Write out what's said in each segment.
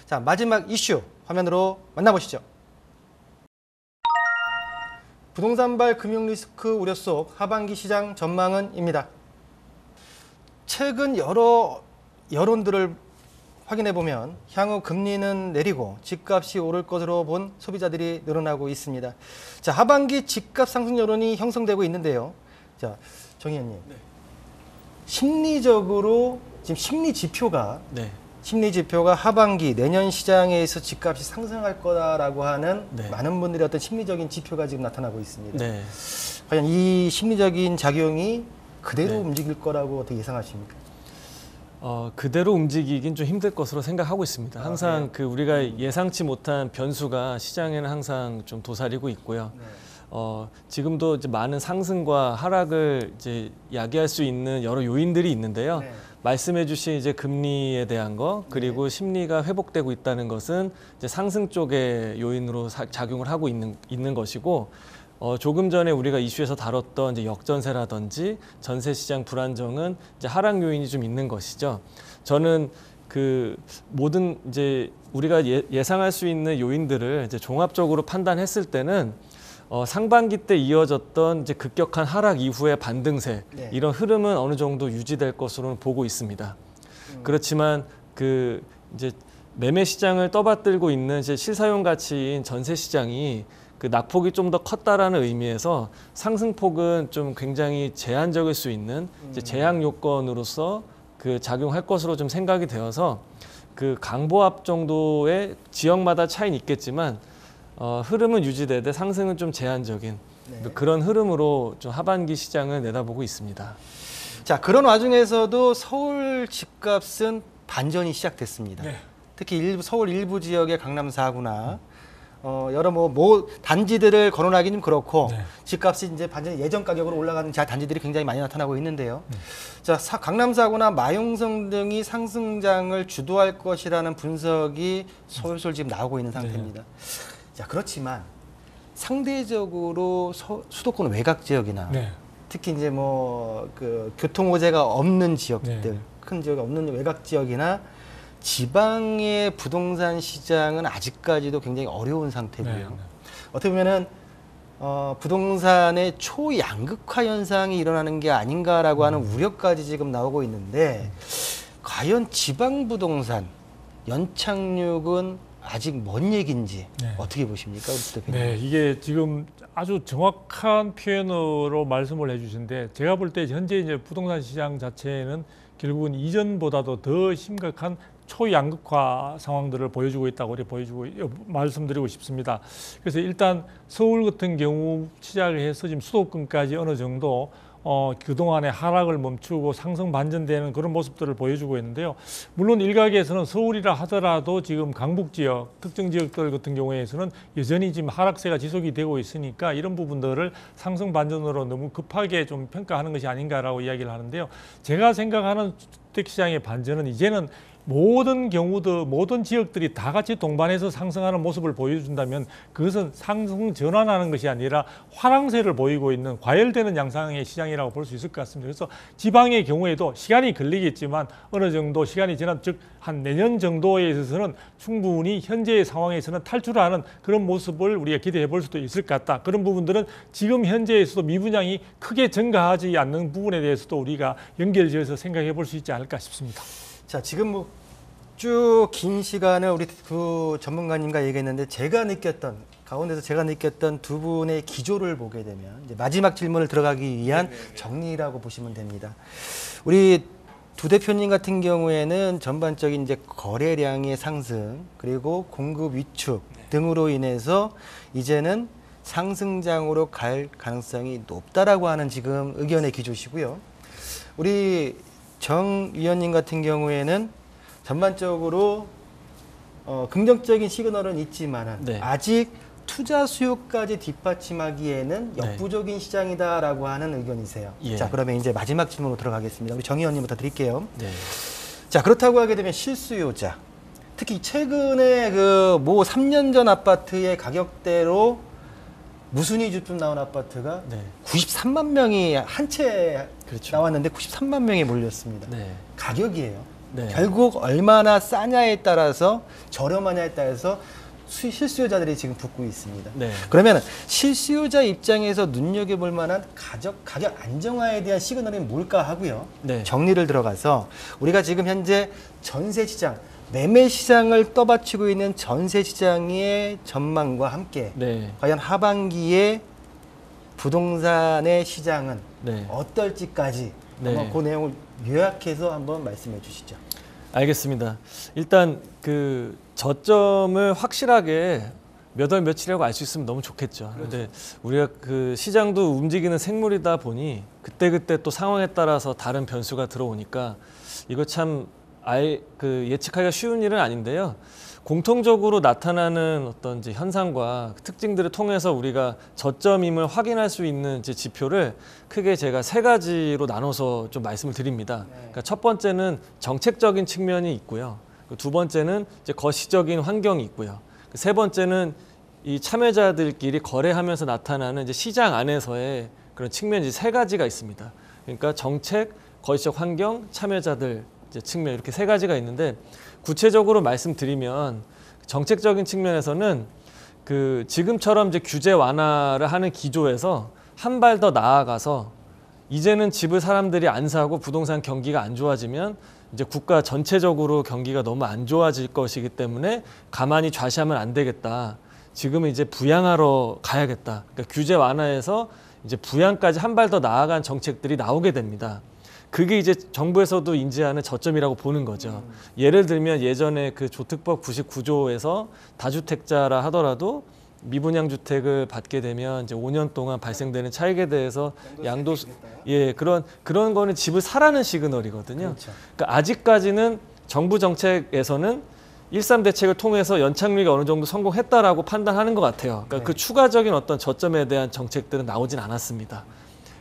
자, 마지막 이슈 화면으로 만나보시죠. 부동산발 금융 리스크 우려 속 하반기 시장 전망은입니다. 최근 여러 여론들을 확인해 보면 향후 금리는 내리고 집값이 오를 것으로 본 소비자들이 늘어나고 있습니다. 자, 하반기 집값 상승 여론이 형성되고 있는데요. 자, 정 의원님, 네. 심리적으로 지금 심리 지표가 하반기 내년 시장에서 집값이 상승할 거다라고 하는 많은 분들의 어떤 심리적인 지표가 지금 나타나고 있습니다. 네. 과연 이 심리적인 작용이 그대로 움직일 거라고 어떻게 예상하십니까? 그대로 움직이긴 좀 힘들 것으로 생각하고 있습니다. 항상 그 우리가 예상치 못한 변수가 시장에는 항상 좀 도사리고 있고요. 지금도 이제 많은 상승과 하락을 이제 야기할 수 있는 여러 요인들이 있는데요. 말씀해주신 이제 금리에 대한 거 그리고 심리가 회복되고 있다는 것은 이제 상승 쪽의 요인으로 작용을 하고 있는 것이고. 조금 전에 우리가 이슈에서 다뤘던 이제 역전세라든지 전세 시장 불안정은 이제 하락 요인이 좀 있는 것이죠. 저는 그 모든 이제 우리가 예상할 수 있는 요인들을 이제 종합적으로 판단했을 때는 상반기 때 이어졌던 이제 급격한 하락 이후의 반등세 이런 흐름은 어느 정도 유지될 것으로는 보고 있습니다. 그렇지만 그 이제 매매 시장을 떠받들고 있는 이제 실사용 가치인 전세 시장이 그 낙폭이 좀 더 컸다라는 의미에서 상승폭은 좀 굉장히 제한적일 수 있는 이제 제약 요건으로서 그 작용할 것으로 좀 생각이 되어서 그 강보합 정도의 지역마다 차이는 있겠지만 흐름은 유지되되 상승은 좀 제한적인 그런 흐름으로 좀 하반기 시장을 내다보고 있습니다. 자, 그런 와중에서도 서울 집값은 반전이 시작됐습니다. 특히 서울 일부 지역의 강남 4구나 여러 단지들을 거론하기는 좀 그렇고 집값이 이제 반전이 예전 가격으로 올라가는 단지들이 굉장히 많이 나타나고 있는데요. 자, 강남 4구나 마용성 등이 상승장을 주도할 것이라는 분석이 솔솔 지금 나오고 있는 상태입니다. 자, 그렇지만 상대적으로 수도권 외곽 지역이나 특히 이제 그 교통 호재가 없는 지역들, 큰 지역이 없는 외곽 지역이나 지방의 부동산 시장은 아직까지도 굉장히 어려운 상태고요. 어떻게 보면은 부동산의 초양극화 현상이 일어나는 게 아닌가라고 하는 우려까지 지금 나오고 있는데 과연 지방 부동산 연착륙은 아직 먼 얘기인지 어떻게 보십니까, 우리 대표님? 네, 이게 지금 아주 정확한 표현으로 말씀을 해주신데 제가 볼 때 현재 이제 부동산 시장 자체는 결국은 이전보다도 더 심각한 초양극화 상황들을 보여주고 있다고 말씀드리고 싶습니다. 그래서 일단 서울 같은 경우 시작을 해서 지금 수도권까지 어느 정도 그동안의 하락을 멈추고 상승 반전되는 그런 모습들을 보여주고 있는데요. 물론 일각에서는 서울이라 하더라도 지금 강북 지역, 특정 지역들 같은 경우에서는 여전히 지금 하락세가 지속이 되고 있으니까 이런 부분들을 상승 반전으로 너무 급하게 좀 평가하는 것이 아닌가라고 이야기를 하는데요. 제가 생각하는 주택시장의 반전은 이제는 모든 경우도 모든 지역들이 다 같이 동반해서 상승하는 모습을 보여준다면 그것은 상승 전환하는 것이 아니라 화랑세를 보이고 있는 과열되는 양상의 시장이라고 볼 수 있을 것 같습니다. 그래서 지방의 경우에도 시간이 걸리겠지만 어느 정도 시간이 지난 즉 한 내년 정도에 있어서는 충분히 현재의 상황에서는 탈출하는 그런 모습을 우리가 기대해 볼 수도 있을 것 같다. 그런 부분들은 지금 현재에서도 미분양이 크게 증가하지 않는 부분에 대해서도 우리가 연결지어서 생각해 볼 수 있지 않을까 싶습니다. 자, 지금 쭉 긴 시간을 우리 두 전문가님과 얘기했는데 가운데서 제가 느꼈던 두 분의 기조를 보게 되면 이제 마지막 질문을 들어가기 위한 정리라고 보시면 됩니다. 우리 두 대표님 같은 경우에는 전반적인 이제 거래량의 상승 그리고 공급 위축 등으로 인해서 이제는 상승장으로 갈 가능성이 높다라고 하는 지금 의견의 기조시고요. 우리 정 위원님 같은 경우에는 전반적으로 긍정적인 시그널은 있지만은 아직 투자 수요까지 뒷받침하기에는 역부족인 시장이다라고 하는 의견이세요. 자, 그러면 이제 마지막 질문으로 들어가겠습니다. 우리 정 의원님부터 드릴게요. 자, 그렇다고 하게 되면 실수요자, 특히 최근에 그 3년 전 아파트의 가격대로 무순위 주점 나온 아파트가 93만 명이 한 채 나왔는데 93만 명이 몰렸습니다. 가격이에요. 네. 결국 얼마나 싸냐에 따라서 저렴하냐에 따라서 실수요자들이 지금 붙고 있습니다. 네. 그러면 실수요자 입장에서 눈여겨볼 만한 가격 안정화에 대한 시그널이 뭘까 하고요. 네. 정리를 들어가서 우리가 지금 현재 전세 시장, 매매 시장을 떠받치고 있는 전세 시장의 전망과 함께 네. 과연 하반기에 부동산의 시장은 네. 어떨지까지 네. 한번 그 내용을 요약해서 한번 말씀해 주시죠. 알겠습니다. 일단 그 저점을 확실하게 몇 월 며칠이라고 알 수 있으면 너무 좋겠죠. 그런데 우리가 그 시장도 움직이는 생물이다 보니 그때그때 또 상황에 따라서 다른 변수가 들어오니까 이거 참 예측하기가 쉬운 일은 아닌데요. 공통적으로 나타나는 어떤 이제 현상과 특징들을 통해서 우리가 저점임을 확인할 수 있는 이제 지표를 크게 제가 세 가지로 나눠서 좀 말씀을 드립니다. 그러니까 첫 번째는 정책적인 측면이 있고요. 두 번째는 이제 거시적인 환경이 있고요. 세 번째는 이 참여자들끼리 거래하면서 나타나는 이제 시장 안에서의 그런 측면이 세 가지가 있습니다. 그러니까 정책, 거시적 환경, 참여자들 이제 측면 이렇게 세 가지가 있는데 구체적으로 말씀드리면 정책적인 측면에서는 그 지금처럼 이제 규제 완화를 하는 기조에서 한 발 더 나아가서 이제는 집을 사람들이 안 사고 부동산 경기가 안 좋아지면 이제 국가 전체적으로 경기가 너무 안 좋아질 것이기 때문에 가만히 좌시하면 안 되겠다. 지금은 이제 부양하러 가야겠다. 그러니까 규제 완화에서 이제 부양까지 한 발 더 나아간 정책들이 나오게 됩니다. 그게 이제 정부에서도 인지하는 저점이라고 보는 거죠. 예를 들면 예전에 그 조특법 99조에서 다주택자라 하더라도 미분양 주택을 받게 되면 이제 5년 동안 발생되는 차익에 대해서 양도세 그런 거는 집을 사라는 시그널이거든요. 그렇죠. 그러니까 아직까지는 정부 정책에서는 1.3 대책을 통해서 연착륙이 어느 정도 성공했다라고 판단하는 것 같아요. 그러니까 그 추가적인 어떤 저점에 대한 정책들은 나오진 않았습니다.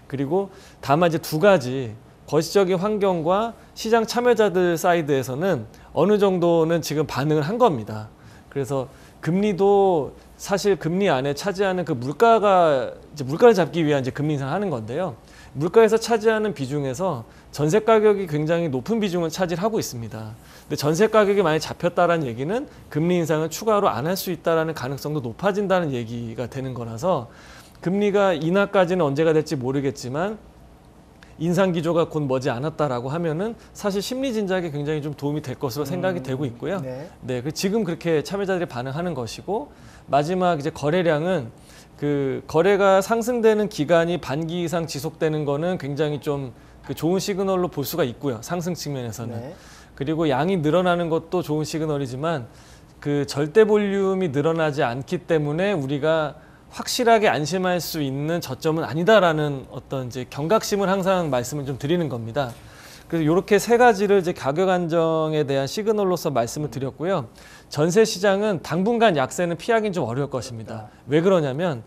그리고 다만 이제 두 가지 거시적인 환경과 시장 참여자들 사이드에서는 어느 정도는 지금 반응을 한 겁니다. 그래서 금리도 사실 금리 안에 차지하는 그 물가를 잡기 위한 이제 금리 인상을 하는 건데요. 물가에서 차지하는 비중에서 전세 가격이 굉장히 높은 비중을 차지하고 있습니다. 근데 전세 가격이 많이 잡혔다라는 얘기는 금리 인상을 추가로 안 할 수 있다라는 가능성도 높아진다는 얘기가 되는 거라서 금리가 인하까지는 언제가 될지 모르겠지만 인상 기조가 곧 머지 않았다라고 하면은 사실 심리 진작에 굉장히 좀 도움이 될 것으로 생각이 되고 있고요. 네, 지금 그렇게 참여자들이 반응하는 것이고 마지막 이제 거래량은 그 거래가 상승되는 기간이 반기 이상 지속되는 거는 굉장히 좀 그 좋은 시그널로 볼 수가 있고요. 상승 측면에서는. 네. 그리고 양이 늘어나는 것도 좋은 시그널이지만 그 절대 볼륨이 늘어나지 않기 때문에 우리가 확실하게 안심할 수 있는 저점은 아니다라는 어떤 이제 경각심을 항상 말씀을 좀 드리는 겁니다. 그래서 이렇게 세 가지를 이제 가격 안정에 대한 시그널로서 말씀을 드렸고요. 전세 시장은 당분간 약세는 피하기는 좀 어려울 것입니다. 왜 그러냐면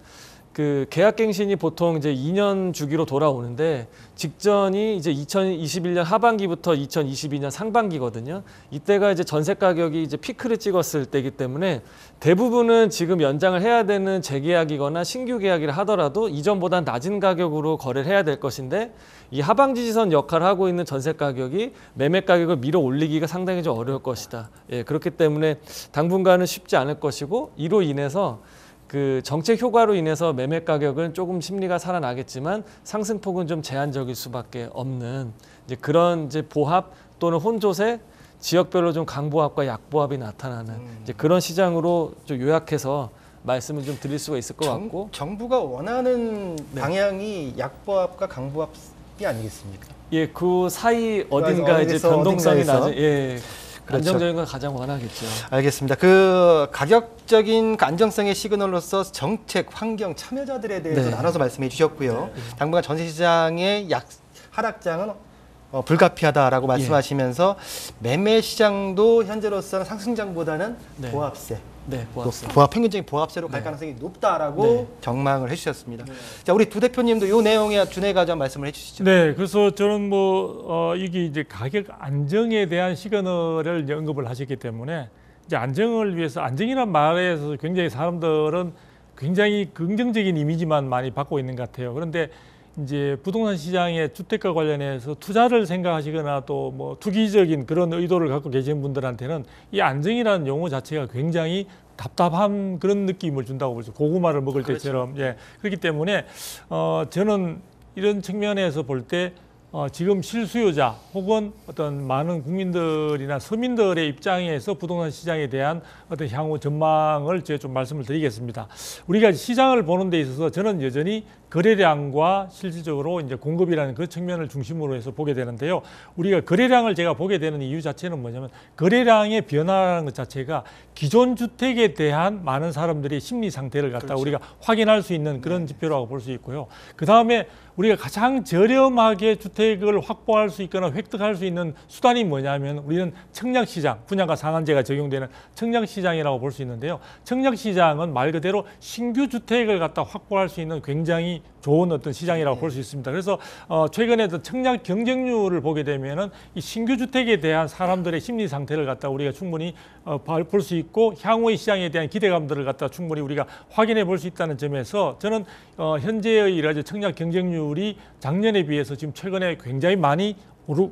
그 계약갱신이 보통 이제 2년 주기로 돌아오는데 직전이 이제 2021년 하반기부터 2022년 상반기거든요. 이때가 이제 전세 가격이 이제 피크를 찍었을 때이기 때문에 대부분은 지금 연장을 해야 되는 재계약이거나 신규 계약이라 하더라도 이전보다 낮은 가격으로 거래를 해야 될 것인데 이 하방지 지선 역할을 하고 있는 전세 가격이 매매 가격을 밀어 올리기가 상당히 좀 어려울 것이다. 예, 그렇기 때문에 당분간은 쉽지 않을 것이고 이로 인해서 그 정책 효과로 인해서 매매 가격은 조금 심리가 살아나겠지만 상승폭은 좀 제한적일 수밖에 없는 이제 그런 이제 보합 또는 혼조세 지역별로 좀 강보합과 약보합이 나타나는 이제 그런 시장으로 좀 요약해서 말씀을 좀 드릴 수가 있을 것 같고 정부가 원하는 방향이 약보합과 강보합이 아니겠습니까? 예, 그 사이 어딘가 이제 어디서 변동성이 어딘가에서. 낮은 예. 그렇죠. 안정적인 걸 가장 원하겠죠. 알겠습니다. 그 가격적인 안정성의 시그널로서 정책, 환경, 참여자들에 대해서 네. 나눠서 말씀해 주셨고요. 당분간 전세 시장의 하락장은 불가피하다라고 말씀하시면서 매매 시장도 현재로서는 상승장보다는 네. 보합세, 네, 보합세. 평균적인 보합세로 갈 가능성이 높다라고 네. 전망을 해주셨습니다. 자, 우리 두 대표님도 이 내용에 준해가지고 말씀을 해주시죠. 네, 그래서 저는 이게 이제 가격 안정에 대한 시그널을 이제 언급을 하셨기 때문에 이제 안정을 위해서 안정이란 말에서 굉장히 사람들은 굉장히 긍정적인 이미지만 많이 받고 있는 것 같아요. 그런데 이제 부동산 시장의 주택과 관련해서 투자를 생각하시거나 또 뭐 투기적인 그런 의도를 갖고 계신 분들한테는 이 안정이라는 용어 자체가 굉장히 답답한 그런 느낌을 준다고 보죠. 고구마를 먹을 그렇죠. 때처럼. 예. 그렇기 때문에 저는 이런 측면에서 볼 때 지금 실수요자 혹은 어떤 많은 국민들이나 서민들의 입장에서 부동산 시장에 대한 어떤 향후 전망을 제가 좀 말씀을 드리겠습니다. 우리가 시장을 보는 데 있어서 저는 여전히 거래량과 실질적으로 이제 공급이라는 그 측면을 중심으로 해서 보게 되는데요. 우리가 거래량을 제가 보게 되는 이유 자체는 뭐냐면 거래량의 변화라는 것 자체가 기존 주택에 대한 많은 사람들의 심리 상태를 갖다 그렇죠. 우리가 확인할 수 있는 그런 지표라고 볼 수 있고요. 그 다음에 우리가 가장 저렴하게 주택을 확보할 수 있거나 획득할 수 있는 수단이 뭐냐면 우리는 청약시장, 분양가 상한제가 적용되는 청약시장이라고 볼 수 있는데요. 청약시장은 말 그대로 신규 주택을 갖다 확보할 수 있는 굉장히 좋은 어떤 시장이라고 볼 수 있습니다. 그래서 최근에도 청약 경쟁률을 보게 되면은 이 신규 주택에 대한 사람들의 심리 상태를 갖다 우리가 충분히 볼 수 있고 향후의 시장에 대한 기대감들을 갖다 충분히 우리가 확인해 볼 수 있다는 점에서 저는 현재의 이런 청약 경쟁률이 작년에 비해서 지금 최근에 굉장히 많이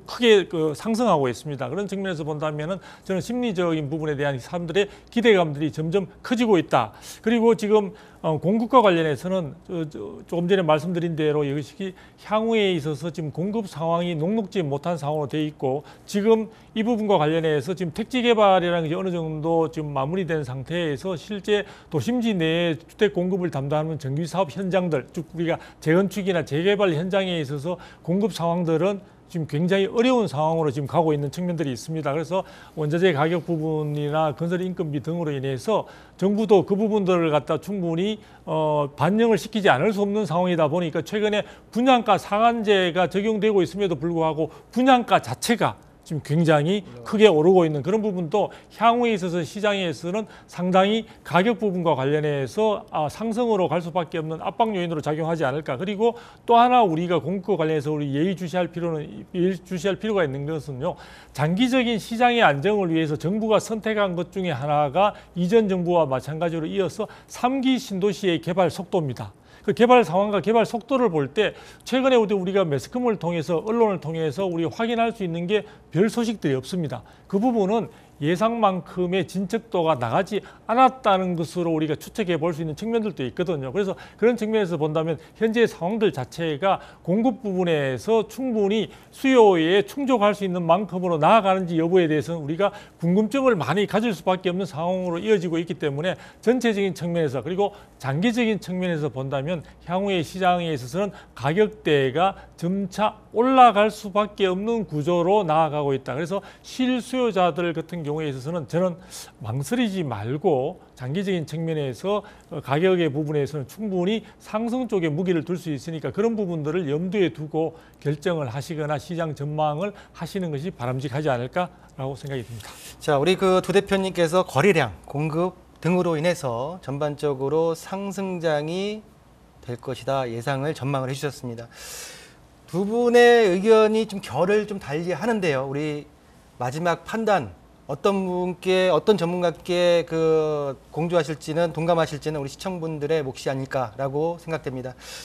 크게 상승하고 있습니다. 그런 측면에서 본다면은 저는 심리적인 부분에 대한 사람들의 기대감들이 점점 커지고 있다. 그리고 지금 공급과 관련해서는 조금 전에 말씀드린 대로 이것이 향후에 있어서 지금 공급 상황이 녹록지 못한 상황으로 돼 있고 지금 이 부분과 관련해서 지금 택지 개발이라는 게 어느 정도 지금 마무리된 상태에서 실제 도심지 내에 주택 공급을 담당하는 정규 사업 현장들, 즉 우리가 재건축이나 재개발 현장에 있어서 공급 상황들은 지금 굉장히 어려운 상황으로 지금 가고 있는 측면들이 있습니다. 그래서 원자재 가격 부분이나 건설 인건비 등으로 인해서 정부도 그 부분들을 갖다 충분히 반영을 시키지 않을 수 없는 상황이다 보니까 최근에 분양가 상한제가 적용되고 있음에도 불구하고 분양가 자체가 지금 굉장히 크게 오르고 있는 그런 부분도 향후에 있어서 시장에서는 상당히 가격 부분과 관련해서 상승으로 갈 수밖에 없는 압박 요인으로 작용하지 않을까. 그리고 또 하나 우리가 공급과 관련해서 우리 예의주시할 필요가 있는 것은요. 장기적인 시장의 안정을 위해서 정부가 선택한 것 중에 하나가 이전 정부와 마찬가지로 이어서 3기 신도시의 개발 속도입니다. 그 개발 상황과 개발 속도를 볼 때 최근에 우리가 매스컴을 통해서 언론을 통해서 우리가 확인할 수 있는 게 별 소식들이 없습니다. 그 부분은 예상만큼의 진척도가 나가지 않았다는 것으로 우리가 추측해 볼 수 있는 측면들도 있거든요. 그래서 그런 측면에서 본다면 현재 상황들 자체가 공급 부분에서 충분히 수요에 충족할 수 있는 만큼으로 나아가는지 여부에 대해서는 우리가 궁금증을 많이 가질 수밖에 없는 상황으로 이어지고 있기 때문에 전체적인 측면에서 그리고 장기적인 측면에서 본다면 향후의 시장에 있어서는 가격대가 점차 올라갈 수밖에 없는 구조로 나아가고 있다. 그래서 실수요자들 같은 경우에 있어서는 저는 망설이지 말고 장기적인 측면에서 가격의 부분에서는 충분히 상승 쪽에 무기를 둘 수 있으니까 그런 부분들을 염두에 두고 결정을 하시거나 시장 전망을 하시는 것이 바람직하지 않을까라고 생각이 듭니다. 자, 우리 그 두 대표님께서 거래량, 공급 등으로 인해서 전반적으로 상승장이 될 것이다 예상을 전망을 해주셨습니다. 두 분의 의견이 좀 결을 좀 달리 하는데요. 우리 마지막 판단 어떤 분께 어떤 전문가께 공조하실지는 동감하실지는 우리 시청분들의 몫이 아닐까라고 생각됩니다.